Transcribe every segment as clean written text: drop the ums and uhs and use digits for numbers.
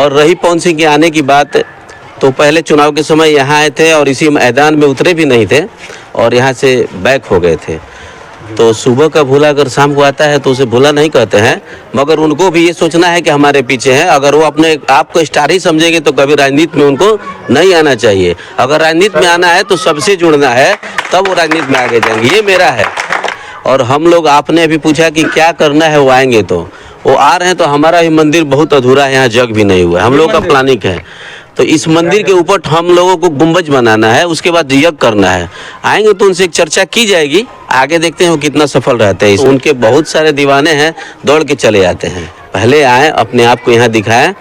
और रही पवन सिंह के आने की बात, तो पहले चुनाव के समय यहाँ आए थे और इसी मैदान में उतरे भी नहीं थे और यहाँ से बैक हो गए थे। तो सुबह का भूला अगर शाम को आता है तो उसे भूला नहीं कहते हैं, मगर उनको भी ये सोचना है कि हमारे पीछे हैं। अगर वो अपने आप को स्टार ही समझेंगे तो कभी राजनीति में उनको नहीं आना चाहिए। अगर राजनीति में आना है तो सबसे जुड़ना है, तब वो राजनीति में आगे जाएंगे। ये मेरा है। और हम लोग, आपने अभी पूछा कि क्या करना है, वो आएंगे तो वो आ रहे हैं। तो हमारा भी मंदिर बहुत अधूरा है, यहाँ जग भी नहीं हुआ है। हम लोग का प्लानिंग है तो इस मंदिर के ऊपर हम लोगों को गुंबज बनाना है, उसके बाद यज्ञ करना है। आएंगे तो उनसे एक चर्चा की जाएगी, आगे देखते हैं वो कितना सफल रहते हैं। उनके बहुत सारे दीवाने हैं, दौड़ के चले आते हैं। पहले आए, अपने आप को यहाँ दिखाएं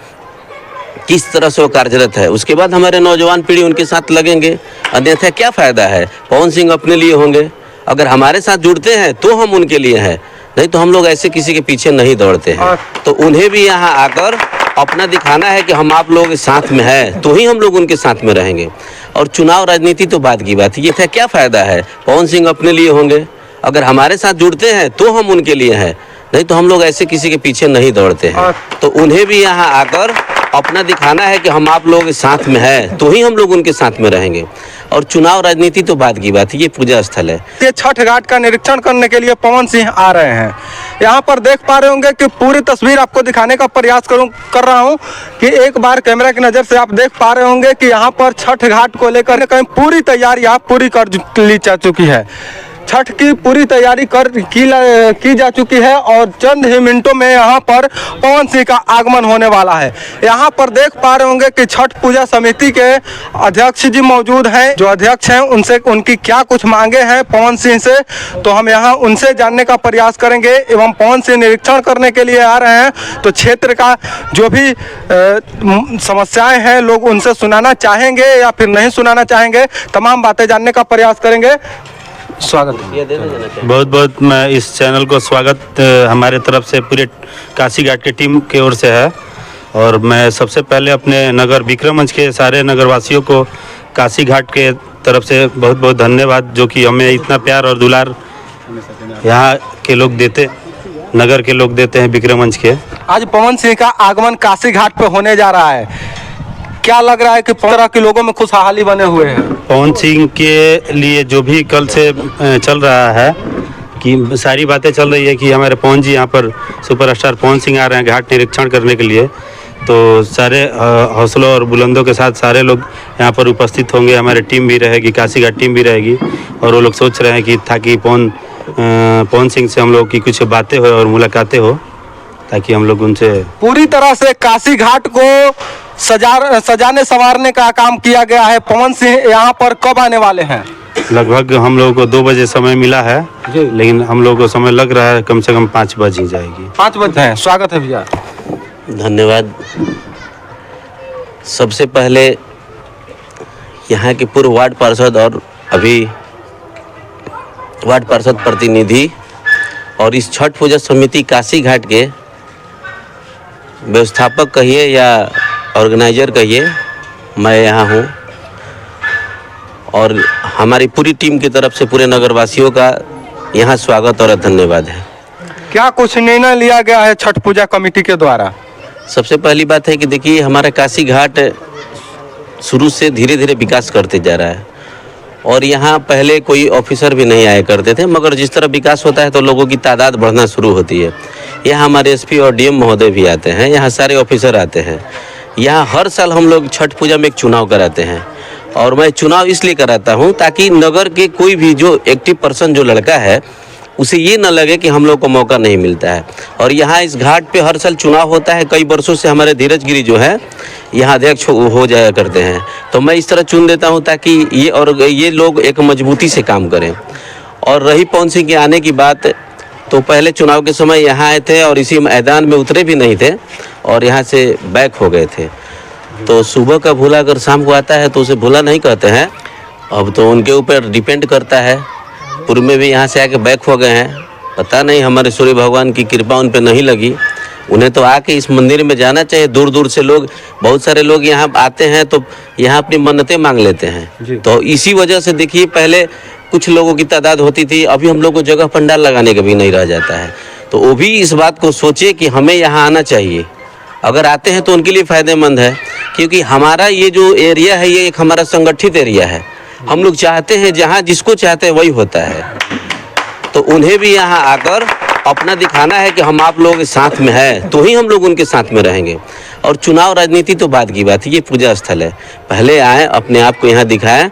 किस तरह से वो कार्यरत है, उसके बाद हमारे नौजवान पीढ़ी उनके साथ लगेंगे। अन्यथा क्या फ़ायदा है? पवन सिंह अपने लिए होंगे, अगर हमारे साथ जुड़ते हैं तो हम उनके लिए हैं, नहीं तो हम लोग ऐसे किसी के पीछे नहीं दौड़ते हैं। तो उन्हें भी यहाँ आकर अपना दिखाना है कि हम आप लोगों के साथ में हैं, तो ही हम लोग उनके साथ में रहेंगे। और चुनाव राजनीति तो बाद की बात है, ये था क्या फ़ायदा है? पवन सिंह अपने लिए होंगे, अगर हमारे साथ जुड़ते हैं तो हम उनके लिए हैं, नहीं तो हम लोग ऐसे किसी के पीछे नहीं दौड़ते हैं। तो उन्हें भी यहाँ आकर अपना दिखाना है कि हम आप लोगों के साथ में हैं, तो ही हम लोग उनके साथ में रहेंगे। और चुनाव राजनीति तो बाद की बात है, ये पूजा स्थल है। ये छठ घाट का निरीक्षण करने के लिए पवन सिंह आ रहे हैं। यहाँ पर देख पा रहे होंगे कि पूरी तस्वीर आपको दिखाने का प्रयास कर रहा हूँ कि एक बार कैमरा की नज़र से आप देख पा रहे होंगे कि यहाँ पर छठ घाट को लेकर कहीं पूरी तैयारी यहाँ पूरी कर ली जा चुकी है। छठ की पूरी तैयारी की जा चुकी है और चंद ही मिनटों में यहाँ पर पवन सिंह का आगमन होने वाला है। यहाँ पर देख पा रहे होंगे कि छठ पूजा समिति के अध्यक्ष जी मौजूद हैं। जो अध्यक्ष हैं उनसे उनकी क्या कुछ मांगे हैं पवन सिंह से, तो हम यहाँ उनसे जानने का प्रयास करेंगे। एवं पवन सिंह निरीक्षण करने के लिए आ रहे हैं तो क्षेत्र का जो भी समस्याएं हैं लोग उनसे सुनाना चाहेंगे या फिर नहीं सुनाना चाहेंगे, तमाम बातें जानने का प्रयास करेंगे। स्वागत है। बहुत बहुत मैं इस चैनल को स्वागत हमारे तरफ से पूरे काशी घाट की टीम की ओर से है। और मैं सबसे पहले अपने नगर विक्रमगंज के सारे नगरवासियों को काशी घाट के तरफ से बहुत बहुत धन्यवाद, जो कि हमें इतना प्यार और दुलार यहाँ के लोग देते, नगर के लोग देते हैं विक्रमगंज के। आज पवन सिंह का आगमन काशी घाट पे होने जा रहा है, क्या लग रहा है कि तरह के लोगों में खुशहाली बने हुए हैं? पवन सिंह के लिए जो भी कल से चल रहा है कि सारी बातें चल रही है कि हमारे पवन जी यहाँ पर सुपरस्टार पवन सिंह आ रहे हैं घाट निरीक्षण करने के लिए, तो सारे हौसलों और बुलंदों के साथ सारे लोग यहाँ पर उपस्थित होंगे। हमारी टीम भी रहेगी, काशी घाट टीम भी रहेगी। और वो लोग सोच रहे हैं कि ताकि पवन सिंह से हम लोग की कुछ बातें हो और मुलाकातें हो, ताकि हम लोग उनसे पूरी तरह से काशी घाट को सजाने संवारने का काम किया गया है। पवन सिंह यहाँ पर कब आने वाले हैं? लगभग हम लोगों को 2 बजे समय मिला है, लेकिन हम लोगों को समय लग रहा है कम से कम 5 बजे ही जाएगी। 5 बजे हैं। स्वागत है भैया। धन्यवाद। सबसे पहले यहाँ के पूर्व वार्ड पार्षद और अभी वार्ड पार्षद प्रतिनिधि और इस छठ पूजा समिति काशी घाट के व्यवस्थापक कहिए या ऑर्गेनाइजर कहिए, मैं यहाँ हूँ। और हमारी पूरी टीम की तरफ से पूरे नगरवासियों का यहाँ स्वागत और धन्यवाद है। क्या कुछ निर्णय लिया गया है छठ पूजा कमेटी के द्वारा? सबसे पहली बात है कि देखिए, हमारा काशी घाट शुरू से धीरे धीरे विकास करते जा रहा है और यहाँ पहले कोई ऑफिसर भी नहीं आया करते थे, मगर जिस तरह विकास होता है तो लोगों की तादाद बढ़ना शुरू होती है। यहाँ हमारे एसपी और डीएम महोदय भी आते हैं, यहाँ सारे ऑफिसर आते हैं। यहाँ हर साल हम लोग छठ पूजा में एक चुनाव कराते हैं और मैं चुनाव इसलिए कराता हूँ ताकि नगर के कोई भी जो एक्टिव पर्सन जो लड़का है उसे ये न लगे कि हम लोग को मौका नहीं मिलता है। और यहाँ इस घाट पे हर साल चुनाव होता है। कई वर्षों से हमारे धीरज गिरी जो है यहाँ अध्यक्ष हो जाया करते हैं, तो मैं इस तरह चुन देता हूँ ताकि ये लोग एक मजबूती से काम करें। और रही पवन सिंह के आने की बात, तो पहले चुनाव के समय यहाँ आए थे और इसी मैदान में उतरे भी नहीं थे और यहाँ से बैक हो गए थे। तो सुबह का भूला अगर शाम को आता है तो उसे भूला नहीं कहते हैं। अब तो उनके ऊपर डिपेंड करता है। पूर्व में भी यहाँ से आके बैक हो गए हैं, पता नहीं हमारे सूर्य भगवान की कृपा उन पे नहीं लगी। उन्हें तो आके इस मंदिर में जाना चाहिए। दूर दूर से लोग, बहुत सारे लोग यहाँ आते हैं तो यहाँ अपनी मन्नतें मांग लेते हैं। तो इसी वजह से देखिए, पहले कुछ लोगों की तादाद होती थी, अभी हम लोग को जगह पंडाल लगाने का भी नहीं रह जाता है। तो वो भी इस बात को सोचे कि हमें यहाँ आना चाहिए अगर आते हैं तो उनके लिए फ़ायदेमंद है, क्योंकि हमारा ये जो एरिया है ये एक हमारा संगठित एरिया है। हम लोग चाहते हैं जहाँ जिसको चाहते हैं वही होता है, तो उन्हें भी यहाँ आकर अपना दिखाना है कि हम आप लोगों के साथ में है, तो ही हम लोग उनके साथ में रहेंगे। और चुनाव राजनीति तो बाद की बात है, ये पूजा स्थल है। पहले आए, अपने आप को यहाँ दिखाएं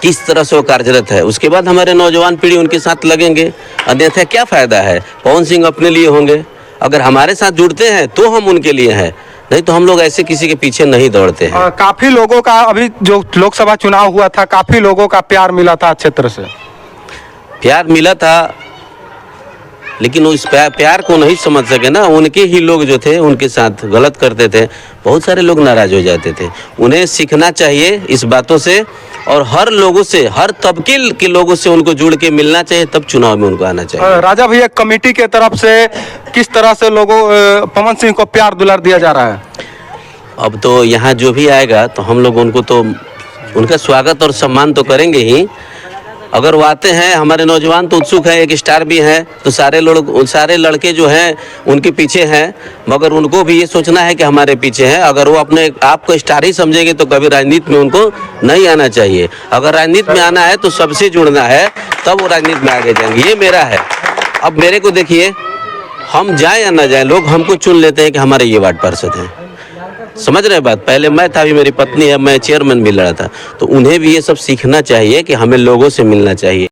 किस तरह से वो कार्यरत है, उसके बाद हमारे नौजवान पीढ़ी उनके साथ लगेंगे। अन्यथा क्या फ़ायदा है? पवन सिंह अपने लिए होंगे, अगर हमारे साथ जुड़ते हैं तो हम उनके लिए हैं, नहीं तो हम लोग ऐसे किसी के पीछे नहीं दौड़ते हैं। काफ़ी लोगों का अभी जो लोकसभा चुनाव हुआ था, काफ़ी लोगों का प्यार मिला था क्षेत्र से। प्यार मिला था, लेकिन वो इस प्यार को नहीं समझ सके ना। उनके ही लोग जो थे उनके साथ गलत करते थे, बहुत सारे लोग नाराज़ हो जाते थे। उन्हें सीखना चाहिए इस बातों से, और हर लोगों से, हर तबके के लोगों से उनको जुड़ के मिलना चाहिए, तब चुनाव में उनको आना चाहिए। राजा भैया, कमेटी के तरफ से किस तरह से लोगों पवन सिंह को प्यार दुलार दिया जा रहा है? अब तो यहाँ जो भी आएगा तो हम लोग उनको तो उनका स्वागत और सम्मान तो करेंगे ही। अगर वो आते हैं, हमारे नौजवान तो उत्सुक है, एक स्टार भी है, तो सारे लड़के जो हैं उनके पीछे हैं, मगर उनको भी ये सोचना है कि हमारे पीछे हैं। अगर वो अपने आप को स्टार ही समझेंगे तो कभी राजनीति में उनको नहीं आना चाहिए। अगर राजनीति में आना है तो सबसे जुड़ना है, तब वो राजनीति में आगे जाएंगे, ये मेरा है। अब मेरे को देखिए, हम जाए या ना जाए, लोग हमको चुन लेते हैं कि हमारे ये वार्ड पार्षद हैं। समझ रहे बात? पहले मैं था, अभी मेरी पत्नी है, मैं चेयरमैन भी लड़ा था, तो उन्हें भी ये सब सीखना चाहिए कि हमें लोगों से मिलना चाहिए।